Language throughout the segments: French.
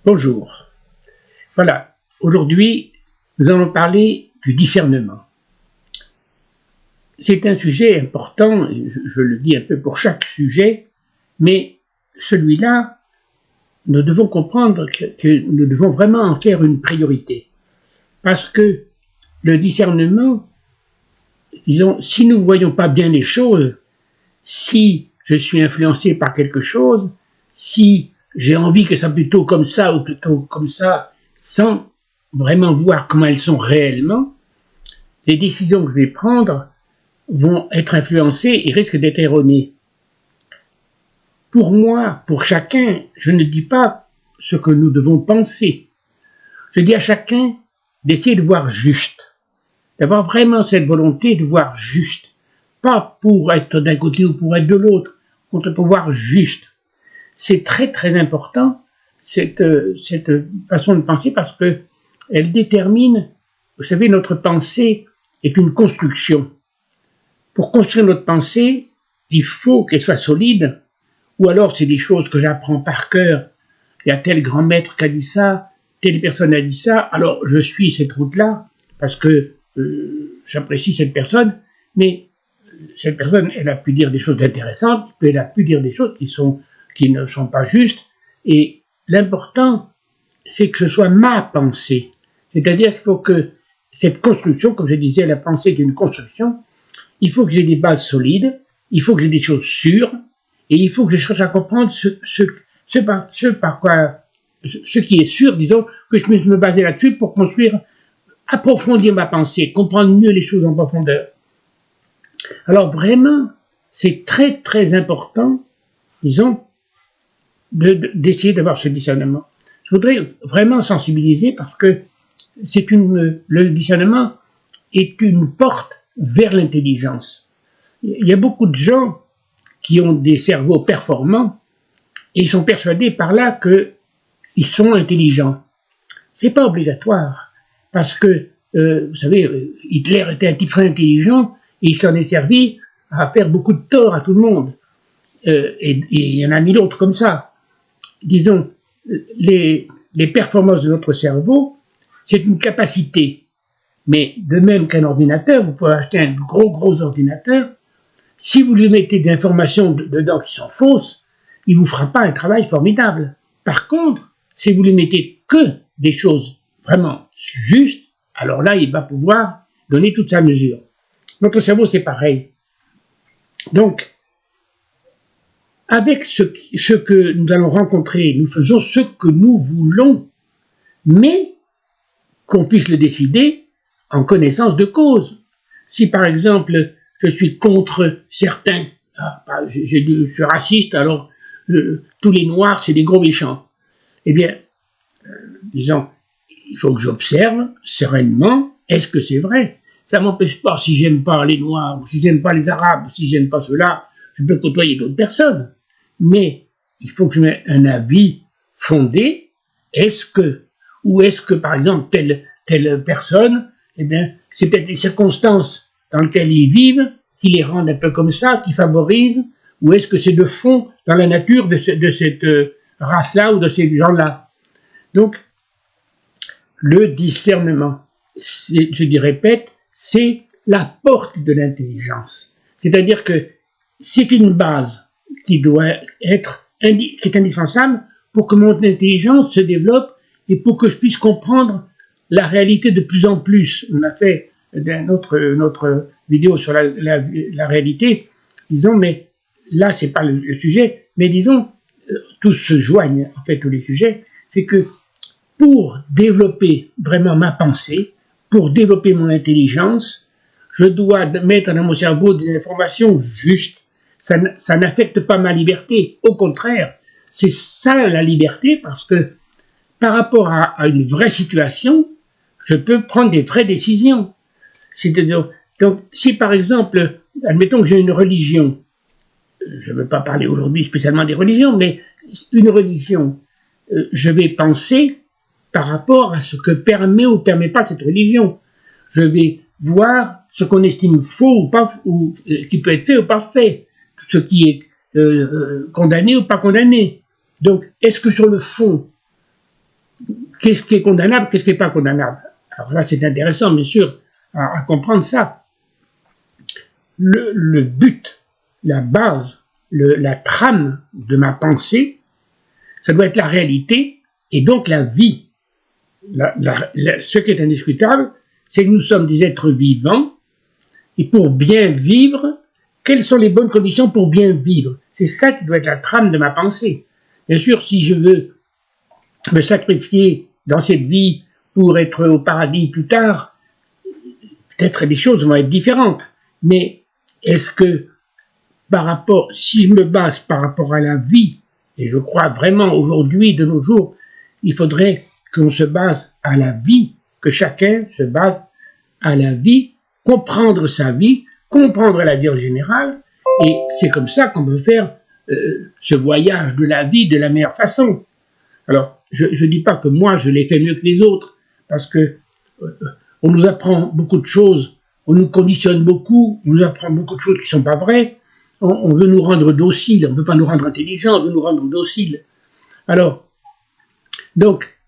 Bonjour. Voilà, aujourd'hui, nous allons parler du discernement. C'est un sujet important, je le dis un peu pour chaque sujet, mais celui-là, nous devons comprendre que nous devons vraiment en faire une priorité. Parce que le discernement, disons, si nous ne voyons pas bien les choses, si je suis influencé par quelque chose, si j'ai envie que ça soit plutôt comme ça ou plutôt comme ça, sans vraiment voir comment elles sont réellement, les décisions que je vais prendre vont être influencées et risquent d'être erronées. Pour moi, pour chacun, je ne dis pas ce que nous devons penser. Je dis à chacun d'essayer de voir juste, d'avoir vraiment cette volonté de voir juste, pas pour être d'un côté ou pour être de l'autre, pour voir juste. C'est très très important cette façon de penser parce que elle détermine, vous savez, notre pensée est une construction. Pour construire notre pensée, il faut qu'elle soit solide, ou alors c'est des choses que j'apprends par cœur. Il y a tel grand maître qui a dit ça, telle personne a dit ça, alors je suis cette route-là parce que j'apprécie cette personne, mais cette personne, elle a pu dire des choses intéressantes, elle a pu dire des choses qui ne sont pas justes, et l'important, c'est que ce soit ma pensée. C'est-à-dire qu'il faut que cette construction, comme je disais, la pensée est une construction, il faut que j'ai des bases solides, il faut que j'ai des choses sûres, et il faut que je cherche à comprendre ce qui est sûr, disons, que je me baser là-dessus pour construire, approfondir ma pensée, comprendre mieux les choses en profondeur. Alors vraiment, c'est très très important, disons, d'essayer d'avoir ce discernement. Je voudrais vraiment sensibiliser parce que le discernement est une porte vers l'intelligence. Il y a beaucoup de gens qui ont des cerveaux performants et ils sont persuadés par là qu'ils sont intelligents. C'est pas obligatoire parce que, vous savez, Hitler était un type très intelligent et il s'en est servi à faire beaucoup de tort à tout le monde. Et il y en a mille autres comme ça. Disons, les performances de notre cerveau, c'est une capacité. Mais de même qu'un ordinateur, vous pouvez acheter un gros ordinateur, si vous lui mettez des informations dedans qui sont fausses, il ne vous fera pas un travail formidable. Par contre, si vous lui mettez que des choses vraiment justes, alors là, il va pouvoir donner toute sa mesure. Notre cerveau, c'est pareil. Donc, avec ce que nous allons rencontrer, nous faisons ce que nous voulons, mais qu'on puisse le décider en connaissance de cause. Si par exemple, je suis contre certains, je suis raciste, alors tous les noirs, c'est des gros méchants. Eh bien, disons, il faut que j'observe sereinement, est-ce que c'est vrai? Ça ne m'empêche pas, si j'aime pas les noirs, ou si j'aime pas les arabes, ou si j'aime pas ceux-là, je peux côtoyer d'autres personnes. Mais il faut que je mette un avis fondé. Est-ce que, par exemple, telle personne, eh bien, c'est peut-être les circonstances dans lesquelles ils vivent qui les rendent un peu comme ça, qui favorisent, ou est-ce que c'est de fond dans la nature de cette race-là ou de ces gens-là? Donc, le discernement, je dis répète, c'est la porte de l'intelligence. C'est-à-dire que c'est une base qui est indispensable pour que mon intelligence se développe et pour que je puisse comprendre la réalité de plus en plus. On a fait notre vidéo sur la réalité, disons, mais là, c'est pas le sujet, mais disons, tous se joignent, en fait, tous les sujets, c'est que pour développer vraiment ma pensée, pour développer mon intelligence, je dois mettre dans mon cerveau des informations justes. Ça n'affecte pas ma liberté. Au contraire, c'est ça la liberté parce que par rapport à une vraie situation, je peux prendre des vraies décisions. C'est-à-dire, donc, si par exemple, admettons que j'ai une religion, je ne veux pas parler aujourd'hui spécialement des religions, mais une religion, je vais penser par rapport à ce que permet ou permet pas cette religion. Je vais voir ce qu'on estime faux ou pas, ou qui peut être fait ou pas fait, ce qui est condamné ou pas condamné. Donc, est-ce que sur le fond, qu'est-ce qui est condamnable, qu'est-ce qui n'est pas condamnable. Alors là, c'est intéressant, bien sûr, à comprendre ça. Le but, la base, la trame de ma pensée, ça doit être la réalité et donc la vie. Ce qui est indiscutable, c'est que nous sommes des êtres vivants et pour bien vivre, quelles sont les bonnes conditions pour bien vivre? C'est ça qui doit être la trame de ma pensée. Bien sûr, si je veux me sacrifier dans cette vie pour être au paradis plus tard, peut-être les choses vont être différentes. Mais est-ce que si je me base par rapport à la vie, et je crois vraiment aujourd'hui, de nos jours, il faudrait qu'on se base à la vie, que chacun se base à la vie, comprendre sa vie, comprendre la vie en général, et c'est comme ça qu'on peut faire ce voyage de la vie de la meilleure façon. Alors, je ne dis pas que moi je l'ai fait mieux que les autres, parce que on nous apprend beaucoup de choses, on nous conditionne beaucoup, on nous apprend beaucoup de choses qui ne sont pas vraies, on veut nous rendre dociles, on ne veut pas nous rendre intelligents, on veut nous rendre dociles. Alors, donc,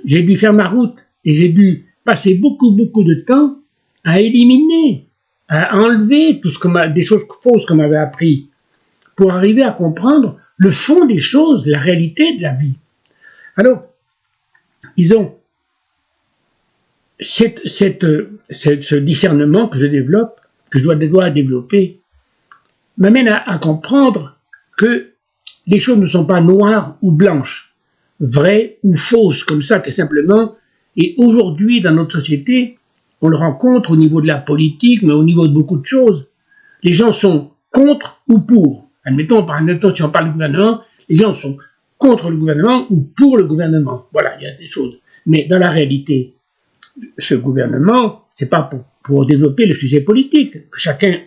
j'ai dû faire ma route, et j'ai dû passer beaucoup de temps à éliminer, à enlever des choses fausses qu'on m'avait appris, pour arriver à comprendre le fond des choses, la réalité de la vie. Alors, disons, ce discernement que je développe, que je dois développer, m'amène à comprendre que les choses ne sont pas noires ou blanches, vraies ou fausses, comme ça, tout simplement. Et aujourd'hui, dans notre société, on le rencontre au niveau de la politique, mais au niveau de beaucoup de choses. Les gens sont contre ou pour. Admettons, si on parle du gouvernement, les gens sont contre le gouvernement ou pour le gouvernement. Voilà, il y a des choses. Mais dans la réalité, ce gouvernement, c'est pas pour développer le sujet politique, que chacun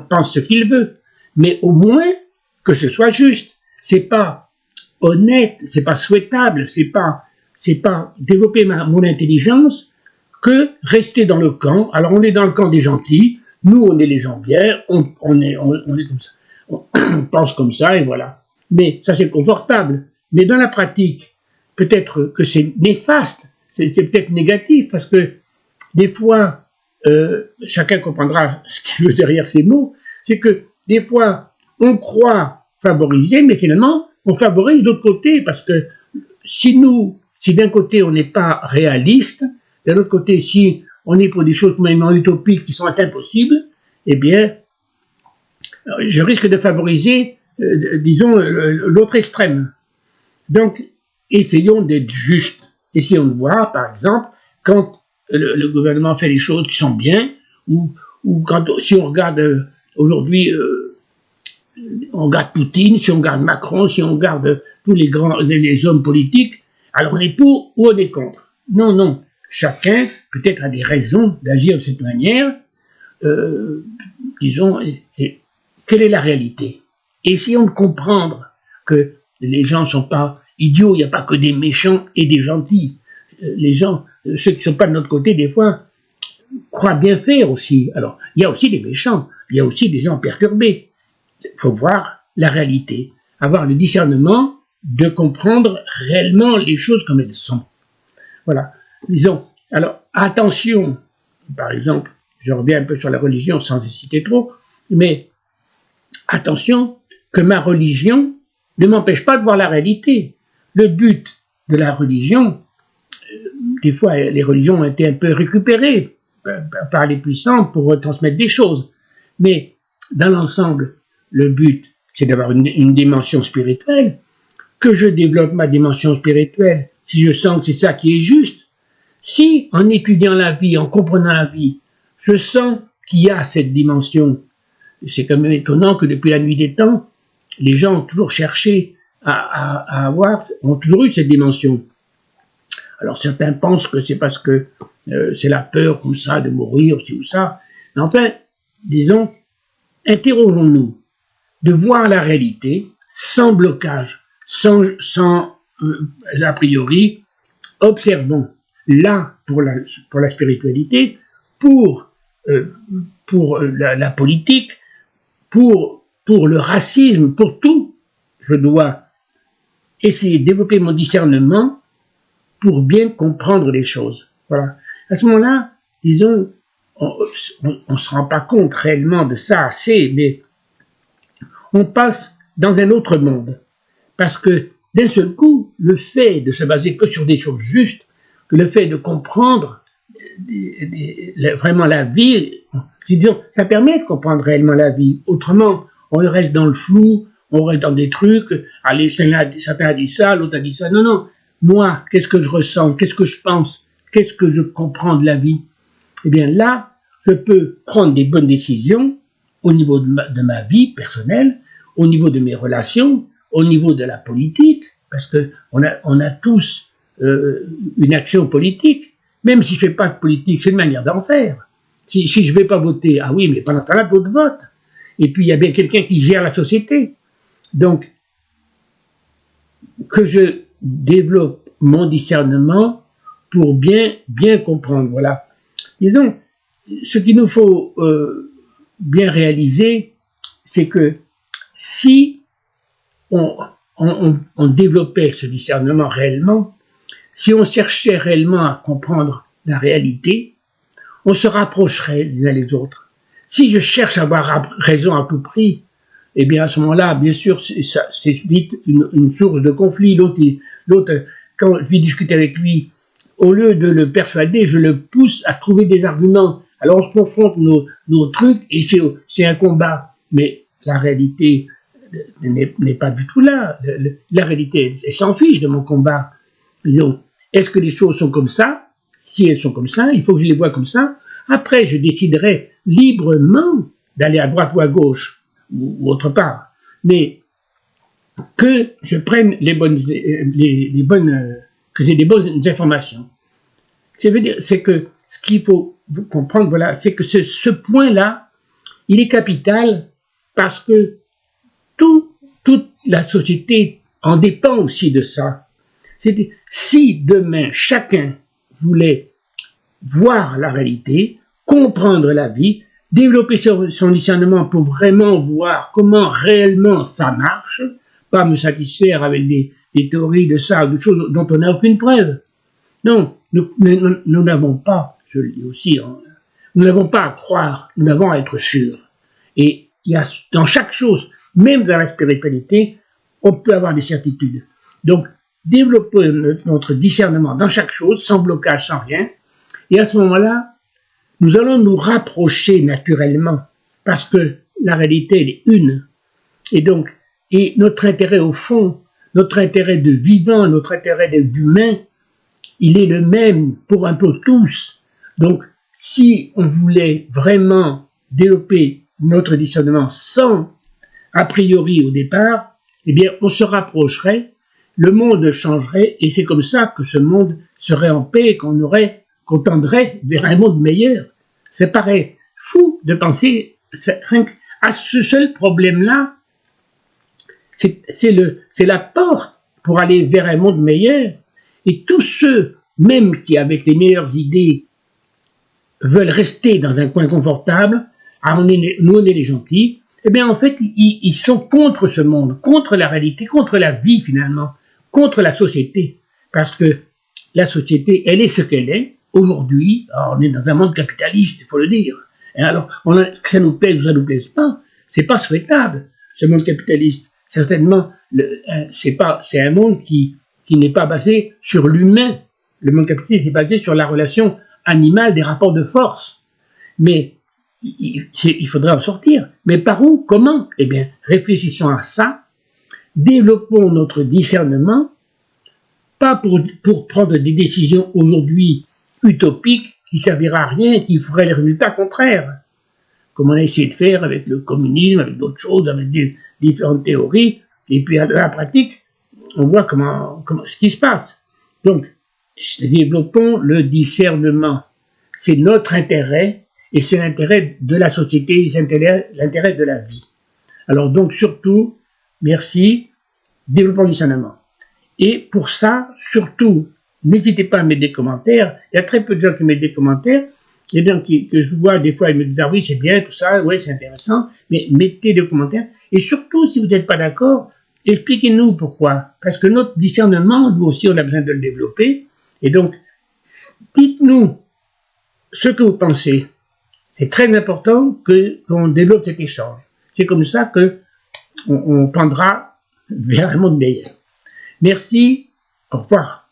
pense ce qu'il veut, mais au moins que ce soit juste. C'est pas honnête, c'est pas souhaitable, c'est pas développer mon intelligence que rester dans le camp. Alors on est dans le camp des gentils, nous on est les gens bien, on est comme ça, on pense comme ça et voilà. Mais ça c'est confortable. Mais dans la pratique, peut-être que c'est néfaste, c'est peut-être négatif parce que des fois, chacun comprendra ce qu'il veut derrière ces mots, c'est que des fois on croit favoriser, mais finalement on favorise d'autre côté parce que si d'un côté on n'est pas réaliste, de l'autre côté, si on est pour des choses même utopiques qui sont impossibles, eh bien, je risque de favoriser, disons, l'autre extrême. Donc, essayons d'être justes. Essayons de voir, par exemple, quand le gouvernement fait les choses qui sont bien, ou si on regarde aujourd'hui, on regarde Poutine, si on regarde Macron, si on regarde tous les hommes politiques, alors on est pour ou on est contre. Non. Chacun, peut-être, a des raisons d'agir de cette manière. Disons, quelle est la réalité? Essayons de comprendre que les gens ne sont pas idiots, il n'y a pas que des méchants et des gentils. Les gens, ceux qui ne sont pas de notre côté, des fois, croient bien faire aussi. Alors, il y a aussi des méchants, il y a aussi des gens perturbés. Il faut voir la réalité, avoir le discernement de comprendre réellement les choses comme elles sont. Voilà. Disons, alors, attention, par exemple, je reviens un peu sur la religion sans les citer trop, mais attention que ma religion ne m'empêche pas de voir la réalité. Le but de la religion, des fois les religions ont été un peu récupérées par les puissants pour retransmettre des choses, mais dans l'ensemble, le but, c'est d'avoir une dimension spirituelle, que je développe ma dimension spirituelle, si je sens que c'est ça qui est juste. Si, en étudiant la vie, en comprenant la vie, je sens qu'il y a cette dimension, c'est quand même étonnant que depuis la nuit des temps, les gens ont toujours cherché ont toujours eu cette dimension. Alors certains pensent que c'est parce que c'est la peur comme ça de mourir, ci ou ça. Mais enfin, disons, interrogeons-nous de voir la réalité sans blocage, sans a priori, observons. Là, pour la spiritualité, pour la politique, pour le racisme, pour tout, je dois essayer de développer mon discernement pour bien comprendre les choses. Voilà. À ce moment-là, disons, on ne se rend pas compte réellement de ça assez, mais on passe dans un autre monde. Parce que d'un seul coup, le fait de se baser que sur des choses justes, que le fait de comprendre vraiment la vie, disons, ça permet de comprendre réellement la vie. Autrement, on reste dans le flou, on reste dans des trucs, allez, certains a dit ça, l'autre a dit ça. Non, non. Moi, qu'est-ce que je ressens? Qu'est-ce que je pense? Qu'est-ce que je comprends de la vie? Eh bien là, je peux prendre des bonnes décisions au niveau de ma vie personnelle, au niveau de mes relations, au niveau de la politique, parce qu'on a tous une action politique. Même si je ne fais pas de politique, c'est une manière d'en faire. Si je ne vais pas voter, ah oui, mais pendant ce temps-là, d'autres votent. Et puis, il y a bien quelqu'un qui gère la société. Donc, que je développe mon discernement pour bien comprendre. Voilà. Disons, ce qu'il nous faut bien réaliser, c'est que si on développait ce discernement réellement, si on cherchait réellement à comprendre la réalité, on se rapprocherait les uns les autres. Si je cherche à avoir raison à tout prix, eh bien à ce moment-là, bien sûr, c'est vite une source de conflit. L'autre, quand je vais discuter avec lui, au lieu de le persuader, je le pousse à trouver des arguments. Alors on se confronte nos trucs et c'est un combat. Mais la réalité n'est pas du tout là. La réalité, elle s'en fiche de mon combat. Donc, est-ce que les choses sont comme ça? Si elles sont comme ça, il faut que je les vois comme ça. Après, je déciderai librement d'aller à droite ou à gauche ou autre part. Mais que je prenne que j'ai des bonnes informations. C'est que ce qu'il faut comprendre, voilà, c'est que ce point-là, il est capital parce que toute la société en dépend aussi de ça. Si demain chacun voulait voir la réalité, comprendre la vie, développer son discernement pour vraiment voir comment réellement ça marche, pas me satisfaire avec des théories de ça, de choses dont on n'a aucune preuve. Non, nous n'avons pas, je le dis aussi, nous n'avons pas à croire, nous n'avons à être sûrs. Et il y a dans chaque chose, même dans la spiritualité, on peut avoir des certitudes. Donc, développer notre discernement dans chaque chose, sans blocage, sans rien. Et à ce moment-là, nous allons nous rapprocher naturellement, parce que la réalité, elle est une. Et donc, notre intérêt au fond, notre intérêt de vivant, notre intérêt d'humain, il est le même pour un peu tous. Donc, si on voulait vraiment développer notre discernement sans a priori au départ, eh bien, on se rapprocherait, le monde changerait, et c'est comme ça que ce monde serait en paix, qu'on tendrait vers un monde meilleur. C'est pareil, fou de penser à ce seul problème-là. C'est la porte pour aller vers un monde meilleur. Et tous ceux, même qui avec les meilleures idées veulent rester dans un coin confortable, nous on est les gentils, eh bien en fait ils sont contre ce monde, contre la réalité, contre la vie finalement, contre la société. Parce que la société, elle est ce qu'elle est. Aujourd'hui, on est dans un monde capitaliste, il faut le dire. Et alors, que ça nous plaise ou ça nous plaise pas, c'est pas souhaitable, ce monde capitaliste. Certainement, c'est un monde qui n'est pas basé sur l'humain. Le monde capitaliste est basé sur la relation animale des rapports de force. Mais il faudrait en sortir. Mais par où? Comment? Eh bien, réfléchissons à ça, développons notre discernement, pas pour prendre des décisions aujourd'hui utopiques qui servira à rien, qui feraient les résultats contraires, comme on a essayé de faire avec le communisme, avec d'autres choses, avec différentes théories, et puis à la pratique, on voit ce qui se passe. Donc, développons le discernement. C'est notre intérêt, et c'est l'intérêt de la société, c'est l'intérêt de la vie. Alors donc, surtout, merci, développons le discernement. Et pour ça, surtout, n'hésitez pas à mettre des commentaires. Il y a très peu de gens qui mettent des commentaires. Et bien, que je vois, des fois, ils me disent, ah oui, c'est bien, tout ça, ouais, c'est intéressant. Mais mettez des commentaires. Et surtout, si vous n'êtes pas d'accord, expliquez-nous pourquoi. Parce que notre discernement, nous aussi, on a besoin de le développer. Et donc, dites-nous ce que vous pensez. C'est très important qu'on développe cet échange. C'est comme ça qu'on tendra vers un monde meilleur. Merci, au revoir.